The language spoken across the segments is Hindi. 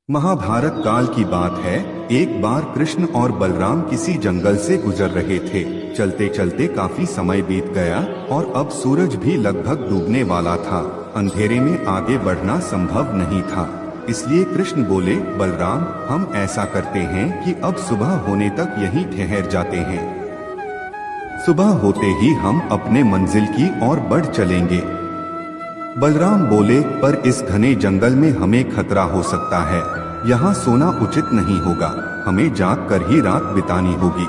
महाभारत काल की बात है। एक बार कृष्ण और बलराम किसी जंगल से गुजर रहे थे। चलते चलते काफी समय बीत गया और अब सूरज भी लगभग डूबने वाला था। अंधेरे में आगे बढ़ना संभव नहीं था। इसलिए कृष्ण बोले, बलराम, हम ऐसा करते हैं कि अब सुबह होने तक यहीं ठहर जाते हैं। सुबह होते ही हम अपने मंजिल की ओर बढ़ चलेंगे। बलराम बोले, पर इस घने जंगल में हमें खतरा हो सकता है। यहाँ सोना उचित नहीं होगा, हमें जाग कर ही रात बितानी होगी।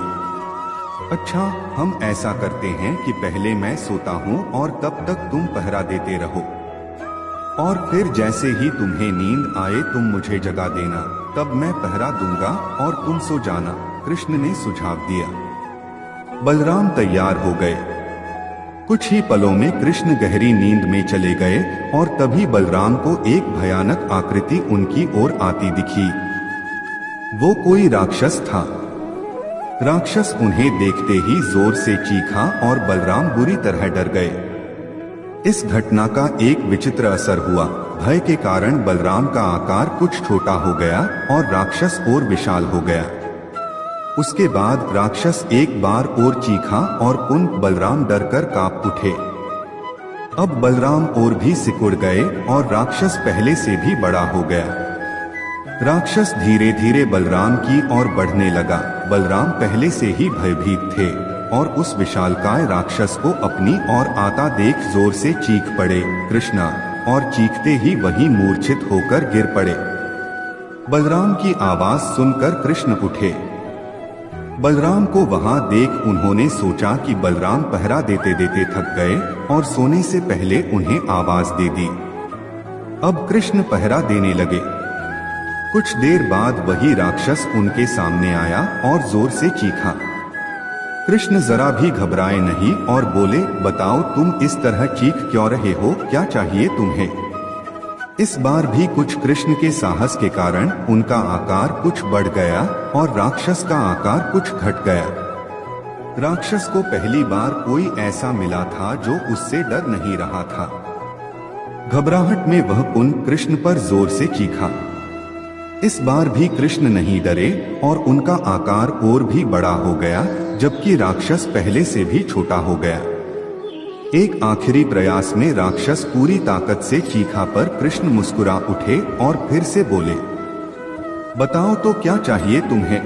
अच्छा, हम ऐसा करते हैं कि पहले मैं सोता हूँ और तब तक तुम पहरा देते रहो, और फिर जैसे ही तुम्हें नींद आए तुम मुझे जगा देना, तब मैं पहरा दूंगा और तुम सो जाना। कृष्ण ने सुझाव दिया। बलराम तैयार हो गए। कुछ ही पलों में कृष्ण गहरी नींद में चले गए और तभी बलराम को एक भयानक आकृति उनकी ओर आती दिखी। वो कोई राक्षस था। राक्षस उन्हें देखते ही जोर से चीखा और बलराम बुरी तरह डर गए। इस घटना का एक विचित्र असर हुआ। भय के कारण बलराम का आकार कुछ छोटा हो गया और राक्षस और विशाल हो गया। उसके बाद राक्षस एक बार और चीखा और पुनः बलराम डरकर कांप उठे। अब बलराम और भी सिकुड़ गए और राक्षस पहले से भी बड़ा हो गया। राक्षस धीरे धीरे बलराम की ओर बढ़ने लगा। बलराम पहले से ही भयभीत थे और उस विशालकाय राक्षस को अपनी ओर आता देख जोर से चीख पड़े, कृष्णा, और चीखते ही वही मूर्छित होकर गिर पड़े। बलराम की आवाज सुनकर कृष्ण उठे। बलराम को वहां देख उन्होंने सोचा कि बलराम पहरा देते देते थक गए और सोने से पहले उन्हें आवाज दे दी। अब कृष्ण पहरा देने लगे। कुछ देर बाद वही राक्षस उनके सामने आया और जोर से चीखा। कृष्ण जरा भी घबराए नहीं और बोले, बताओ तुम इस तरह चीख क्यों रहे हो, क्या चाहिए तुम्हें? इस बार भी कुछ कृष्ण के साहस के कारण उनका आकार कुछ बढ़ गया और राक्षस का आकार कुछ घट गया। राक्षस को पहली बार कोई ऐसा मिला था जो उससे डर नहीं रहा था। घबराहट में वह पुनः कृष्ण पर जोर से चीखा। इस बार भी कृष्ण नहीं डरे और उनका आकार और भी बड़ा हो गया, जबकि राक्षस पहले से भी छोटा हो गया। एक आखिरी प्रयास में राक्षस पूरी ताकत से चीखा पर कृष्ण मुस्कुरा उठे और फिर से बोले, बताओ तो क्या चाहिए तुम्हें?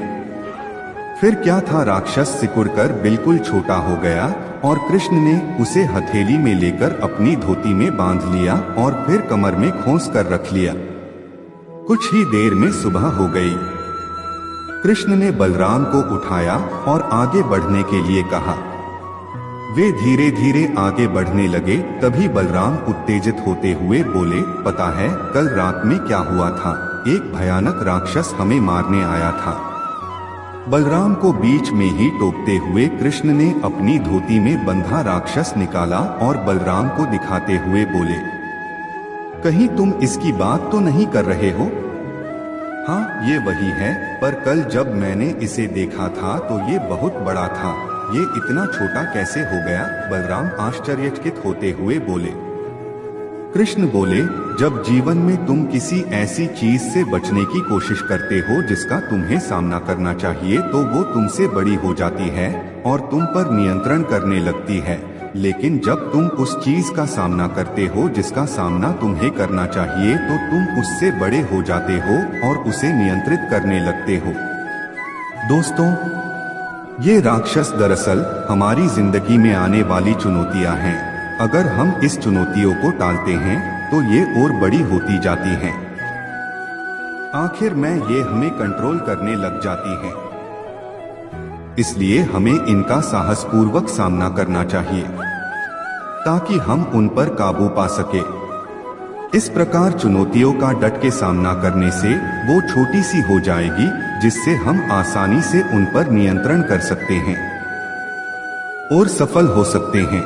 फिर क्या था, राक्षस सिकुड़कर बिल्कुल छोटा हो गया और कृष्ण ने उसे हथेली में लेकर अपनी धोती में बांध लिया और फिर कमर में खोस कर रख लिया। कुछ ही देर में सुबह हो गई। कृष्ण ने बलराम को उठाया और आगे बढ़ने के लिए कहा। वे धीरे धीरे आगे बढ़ने लगे। तभी बलराम उत्तेजित होते हुए बोले, पता है कल रात में क्या हुआ था? एक भयानक राक्षस हमें मारने आया था। बलराम को बीच में ही टोकते हुए कृष्ण ने अपनी धोती में बंधा राक्षस निकाला और बलराम को दिखाते हुए बोले, कहीं तुम इसकी बात तो नहीं कर रहे हो? हाँ, ये वही है, पर कल जब मैंने इसे देखा था तो ये बहुत बड़ा था। ये इतना छोटा कैसे हो गया? बलराम आश्चर्यचकित होते हुए बोले। कृष्ण बोले, जब जीवन में तुम किसी ऐसी चीज से बचने की कोशिश करते हो जिसका तुम्हें सामना करना चाहिए, तो वो तुमसे बड़ी हो जाती है और तुम पर नियंत्रण करने लगती है। लेकिन जब तुम उस चीज का सामना करते हो जिसका सामना तुम्हें करना चाहिए, तो तुम उससे बड़े हो जाते हो और उसे नियंत्रित करने लगते हो। दोस्तों, ये राक्षस दरअसल हमारी जिंदगी में आने वाली चुनौतियां हैं। अगर हम इस चुनौतियों को टालते हैं तो ये और बड़ी होती जाती हैं। आखिर में ये हमें कंट्रोल करने लग जाती हैं। इसलिए हमें इनका साहसपूर्वक सामना करना चाहिए ताकि हम उन पर काबू पा सके। इस प्रकार चुनौतियों का डट के सामना करने से वो छोटी सी हो जाएगी, जिससे हम आसानी से उन पर नियंत्रण कर सकते हैं और सफल हो सकते हैं।